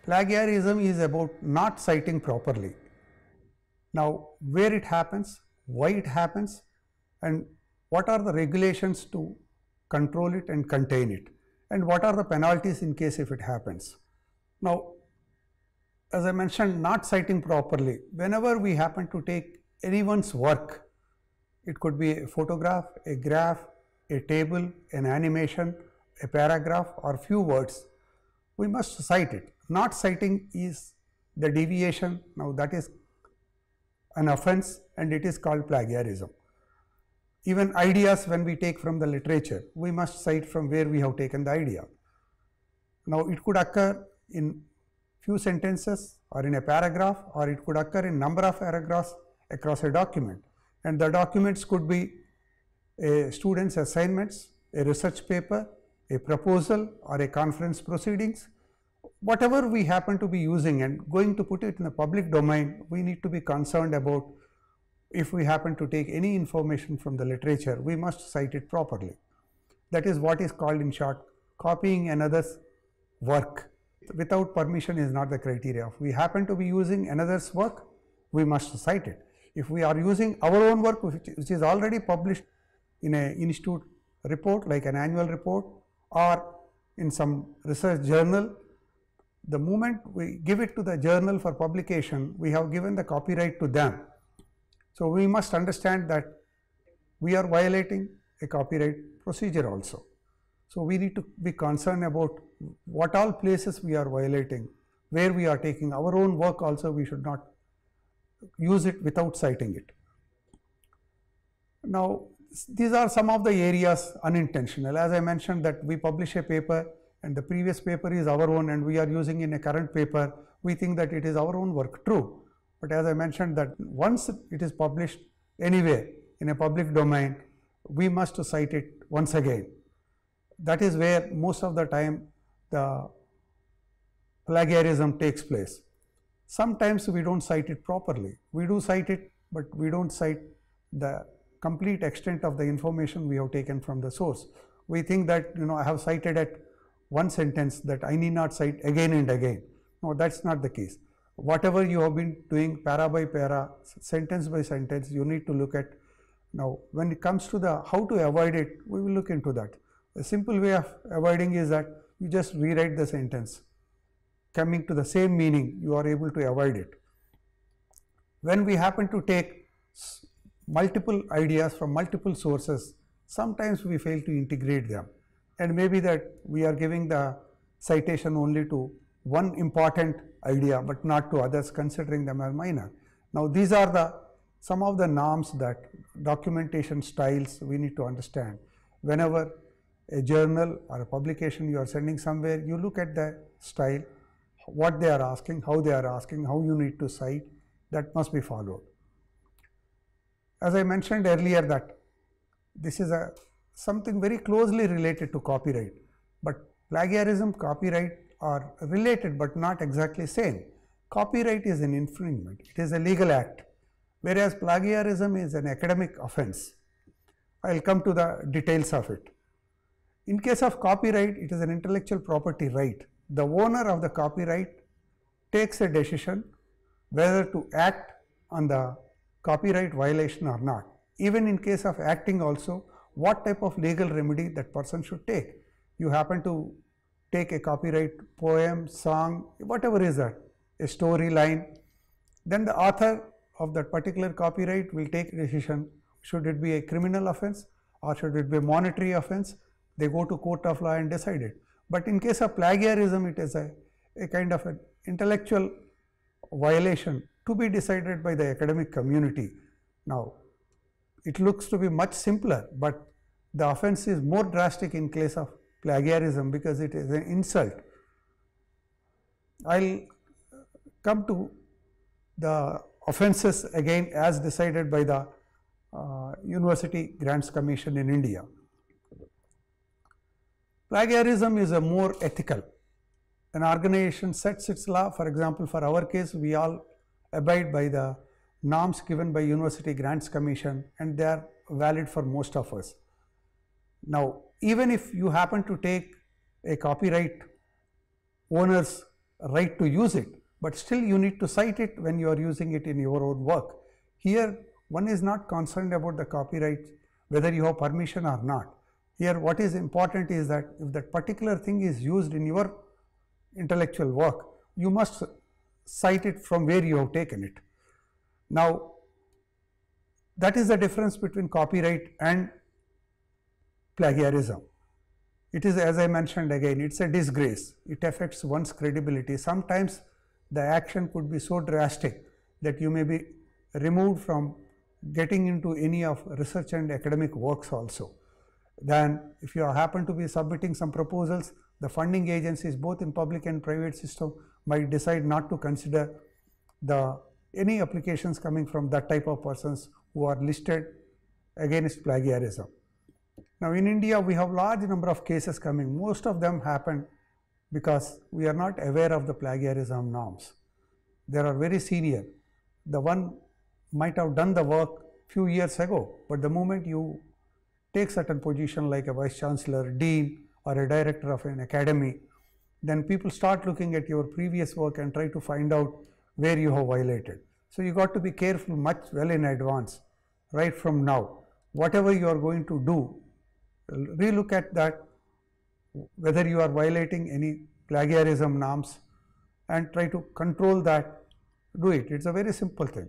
Plagiarism is about not citing properly. Now, where it happens, why it happens, and what are the regulations to control it and contain it, and what are the penalties in case if it happens. Now, as I mentioned, not citing properly, whenever we happen to take anyone's work, it could be a photograph, a graph, a table, an animation, a paragraph, or few words, we must cite it. Not citing is the deviation. Now that is an offense and it is called plagiarism. Even ideas, when we take from the literature, we must cite from where we have taken the idea. Now it could occur in few sentences or in a paragraph, or it could occur in number of paragraphs across a document, and the documents could be a student's assignments, a research paper, a proposal, or a conference proceedings. Whatever we happen to be using and going to put it in the public domain, we need to be concerned about if we happen to take any information from the literature, we must cite it properly. That is what is called in short copying another's work. Without permission is not the criteria. If we happen to be using another's work, we must cite it. If we are using our own work which is already published in an institute report like an annual report or in some research journal, the moment we give it to the journal for publication, we have given the copyright to them. So we must understand that we are violating a copyright procedure also. So we need to be concerned about what all places we are violating, where we are taking our own work also, we should not use it without citing it. Now, these are some of the areas unintentional. As I mentioned that we publish a paper and the previous paper is our own and we are using in a current paper, we think that it is our own work, true. But as I mentioned that once it is published anywhere in a public domain, we must cite it once again. That is where most of the time the plagiarism takes place. Sometimes we don't cite it properly. We do cite it, but we don't cite the complete extent of the information we have taken from the source. We think that, I have cited at one sentence that I need not cite again and again. No, that's not the case. Whatever you have been doing para by para, sentence by sentence, you need to look at. Now, when it comes to the how to avoid it, we will look into that. A simple way of avoiding is that you just rewrite the sentence. Coming to the same meaning, you are able to avoid it. When we happen to take multiple ideas from multiple sources, sometimes we fail to integrate them. And maybe that we are giving the citation only to one important idea, but not to others, considering them as minor. Now, these are some of the norms that documentation styles we need to understand. Whenever a journal or a publication you are sending somewhere, you look at the style, what they are asking, how you need to cite, that must be followed. As I mentioned earlier that this is something very closely related to copyright, but plagiarism, copyright are related but not exactly same. Copyright is an infringement, it is a legal act, whereas plagiarism is an academic offense. I will come to the details of it. In case of copyright, it is an intellectual property right. The owner of the copyright takes a decision whether to act on the copyright violation or not. Even in case of acting also, what type of legal remedy that person should take. You happen to take a copyright poem, song, whatever is that, a storyline, then the author of that particular copyright will take a decision, should it be a criminal offense or should it be a monetary offense. They go to court of law and decide it. But in case of plagiarism, it is a kind of an intellectual violation to be decided by the academic community. Now, it looks to be much simpler, but the offense is more drastic in case of plagiarism because it is an insult. I'll come to the offenses again as decided by the University Grants Commission in India. Plagiarism is a more ethical. An organization sets its law. For example, for our case, we all abide by the norms given by University Grants Commission and they are valid for most of us. Now, even if you happen to take a copyright owner's right to use it, but still you need to cite it when you are using it in your own work. Here, one is not concerned about the copyright, whether you have permission or not. Here, what is important is that if that particular thing is used in your intellectual work, you must cite it from where you have taken it. Now, that is the difference between copyright and plagiarism. It is, as I mentioned again, it's a disgrace. It affects one's credibility. Sometimes the action could be so drastic that you may be removed from getting into any of research and academic works also. Then if you happen to be submitting some proposals, the funding agencies both in public and private system might decide not to consider any applications coming from that type of persons who are listed against plagiarism. Now in India, we have large number of cases coming. Most of them happen because we are not aware of the plagiarism norms. They are very senior. The one might have done the work few years ago, but the moment you take certain position like a vice chancellor, dean, or a director of an academy, then people start looking at your previous work and try to find out where you have violated. So you got to be careful much well in advance, right from now. Whatever you are going to do, relook at that, whether you are violating any plagiarism norms, and try to control that, do it. It's a very simple thing.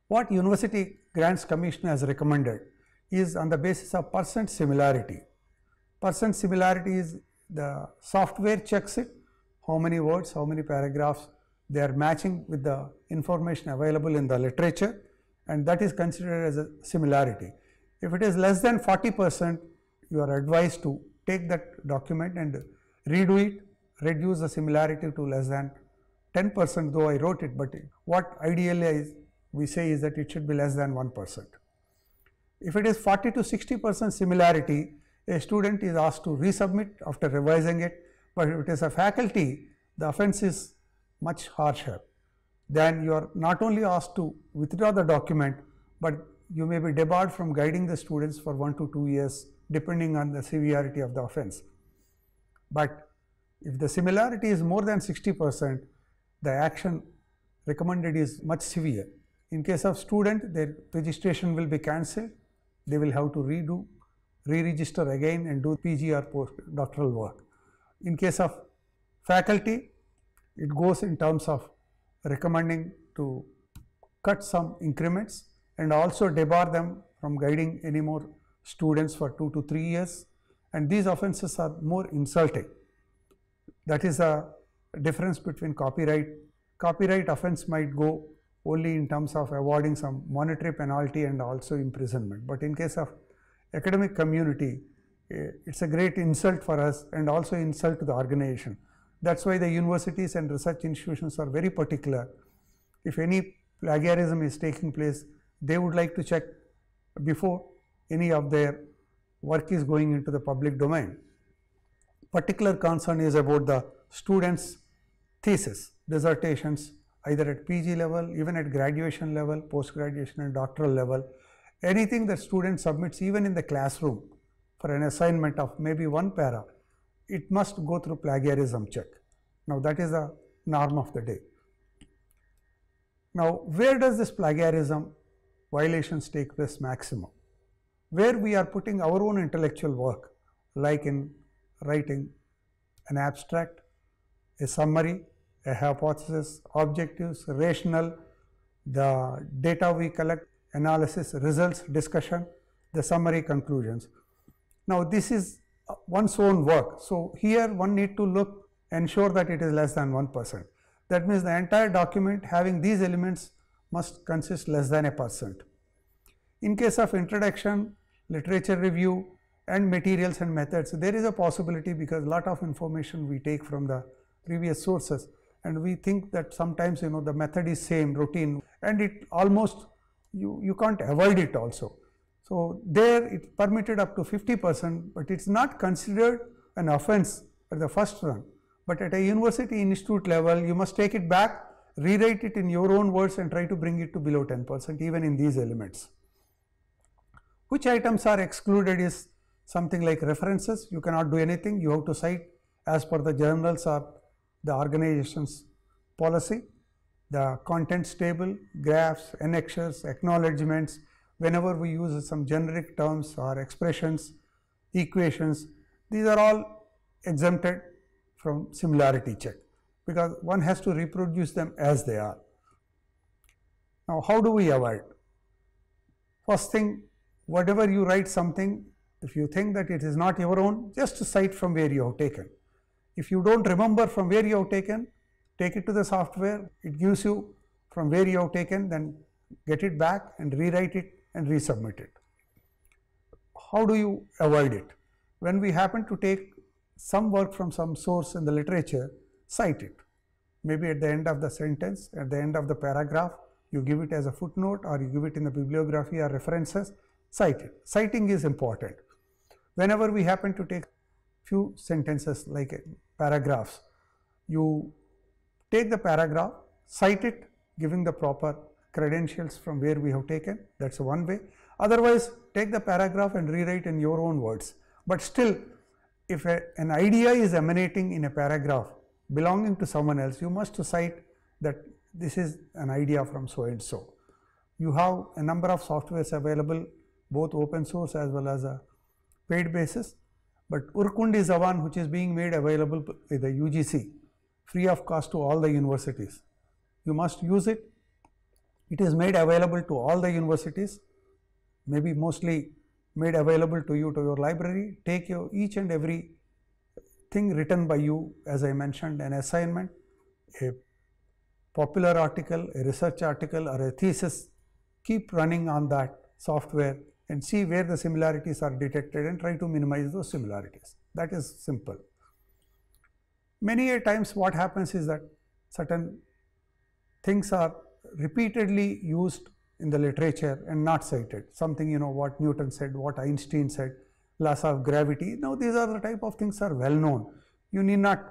What University Grants Commission has recommended is on the basis of percent similarity. Percent similarity is the software checks it, how many words, how many paragraphs they are matching with the information available in the literature, and that is considered as a similarity. If it is less than 40%, you are advised to take that document and redo it, reduce the similarity to less than 10%, though I wrote it, but what ideally we say is that it should be less than 1%. If it is 40 to 60% similarity, a student is asked to resubmit after revising it, but if it is a faculty, the offense is much harsher. Then you are not only asked to withdraw the document, but you may be debarred from guiding the students for 1 to 2 years, depending on the severity of the offense. But if the similarity is more than 60%, the action recommended is much severe. In case of student, their registration will be cancelled. They will have to re-register again and do PG or postdoctoral work. In case of faculty, it goes in terms of recommending to cut some increments and also debar them from guiding any more students for 2 to 3 years. And these offenses are more insulting. That is a difference between copyright. Copyright offense might go only in terms of awarding some monetary penalty and also imprisonment. But in case of academic community, it's a great insult for us and also insult to the organization. That's why the universities and research institutions are very particular. If any plagiarism is taking place, they would like to check before any of their work is going into the public domain. Particular concern is about the students' thesis, dissertations, either at PG level, even at graduation level, post-graduation and doctoral level. Anything that student submits even in the classroom for an assignment of maybe 1 para, it must go through plagiarism check. Now that is the norm of the day. Now where does this plagiarism violations take place maximum? Where we are putting our own intellectual work, like in writing an abstract, a summary, a hypothesis, objectives, rationale, the data we collect, analysis, results, discussion, the summary, conclusions. Now this is one's own work. So here one need to ensure that it is less than 1%. That means the entire document having these elements must consist less than 1%. In case of introduction, literature review and materials and methods, there is a possibility because a lot of information we take from the previous sources and we think that sometimes the method is same, routine, and it almost you can't avoid it also. So there it's permitted up to 50%, but it's not considered an offense at the first run. But at a university institute level, you must take it back, rewrite it in your own words and try to bring it to below 10% even in these elements. Which items are excluded is something like references. You cannot do anything. You have to cite as per the journals or the organization's policy, the contents table, graphs, annexures, acknowledgements. Whenever we use some generic terms or expressions, equations, these are all exempted from similarity check because one has to reproduce them as they are. Now, how do we avoid? First thing, whatever you write something, if you think that it is not your own, just cite from where you have taken. If you don't remember from where you have taken, take it to the software, it gives you from where you have taken, then get it back and rewrite it and resubmit it. How do you avoid it? When we happen to take some work from some source in the literature, cite it. Maybe at the end of the sentence, at the end of the paragraph, you give it as a footnote or you give it in the bibliography or references, cite it. Citing is important. Whenever we happen to take few sentences like paragraphs, you take the paragraph, cite it, giving the proper credentials from where we have taken. That's one way. Otherwise, take the paragraph and rewrite in your own words. But still, if an idea is emanating in a paragraph belonging to someone else, you must cite that this is an idea from so and so. You have a number of softwares available, both open source as well as a paid basis. But Urkund is the one which is being made available with the UGC, free of cost to all the universities. You must use it. It is made available to all the universities, maybe mostly made available to you, to your library. Take your each and every thing written by you, as I mentioned, an assignment, a popular article, a research article or a thesis, keep running on that software and see where the similarities are detected and try to minimize those similarities. That is simple. Many a times what happens is that certain things are repeatedly used in the literature and not cited. Something, what Newton said, what Einstein said, laws of gravity. Now these are the type of things are well known. You need not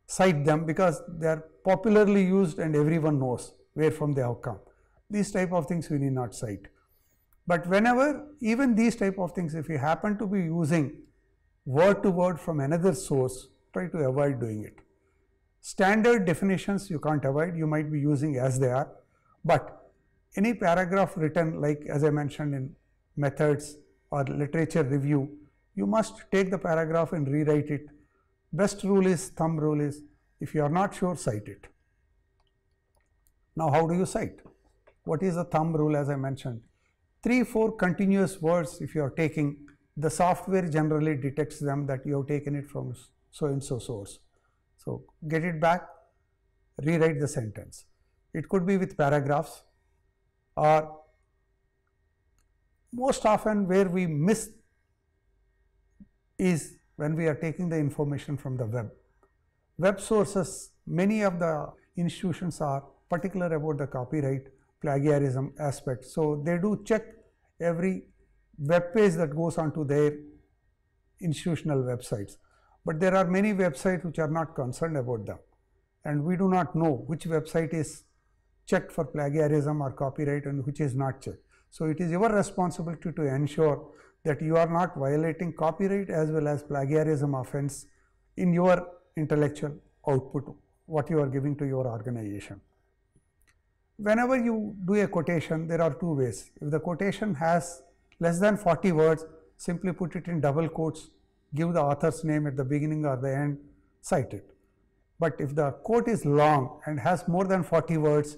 cite them because they are popularly used and everyone knows where from they have come. These type of things we need not cite. But whenever, even these type of things, if you happen to be using word to word from another source, try to avoid doing it. Standard definitions you can't avoid, you might be using as they are, but any paragraph written, like as I mentioned in methods or literature review, you must take the paragraph and rewrite it. Best rule is, thumb rule is, if you are not sure, cite it. Now, how do you cite? What is the thumb rule? As I mentioned, 3-4 continuous words, if you are taking, the software generally detects them that you have taken it from so and so source. So get it back, rewrite the sentence. It could be with paragraphs, or most often where we miss is when we are taking the information from the web. Web sources, many of the institutions are particular about the copyright, plagiarism aspect. So they do check every web page that goes onto their institutional websites. But there are many websites which are not concerned about them. And we do not know which website is checked for plagiarism or copyright and which is not checked. So it is your responsibility to ensure that you are not violating copyright as well as plagiarism offense in your intellectual output, what you are giving to your organization. Whenever you do a quotation, there are two ways. If the quotation has less than 40 words, simply put it in double quotes, give the author's name at the beginning or the end, cite it. But if the quote is long and has more than 40 words,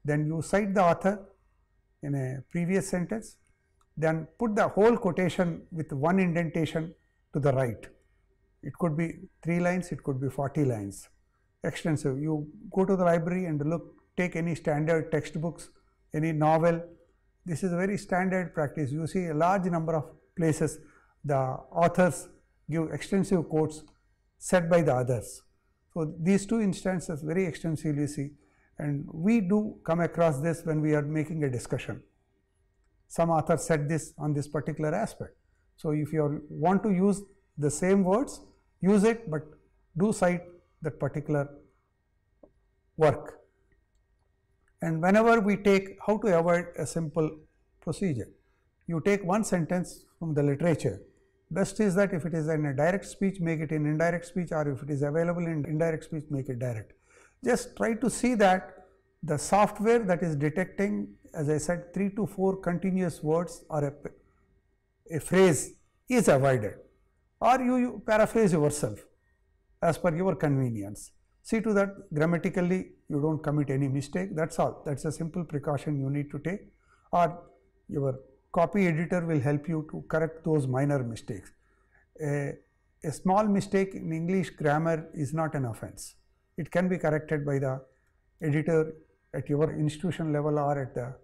then you cite the author in a previous sentence, then put the whole quotation with one indentation to the right. It could be 3 lines, it could be 40 lines. Extensive. You go to the library and look, take any standard textbooks, any novel. This is a very standard practice. You see a large number of places the authors give extensive quotes set by the others. So these two instances very extensively see, and we do come across this when we are making a discussion. Some author said this on this particular aspect. So if you want to use the same words, use it, but do cite that particular work. And whenever we take, how to avoid a simple procedure, you take one sentence from the literature, Best is that if it is in a direct speech, make it in indirect speech, or if it is available in indirect speech, make it direct. Just try to see that the software that is detecting, as I said, 3 to 4 continuous words or a phrase is avoided, or you paraphrase yourself as per your convenience. See to that grammatically you don't commit any mistake. That's all. That's a simple precaution you need to take, or your copy editor will help you to correct those minor mistakes. A small mistake in English grammar is not an offense. It can be corrected by the editor at your institution level or at the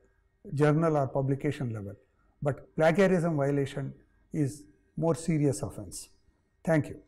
journal or publication level. But plagiarism violation is more serious offense. Thank you.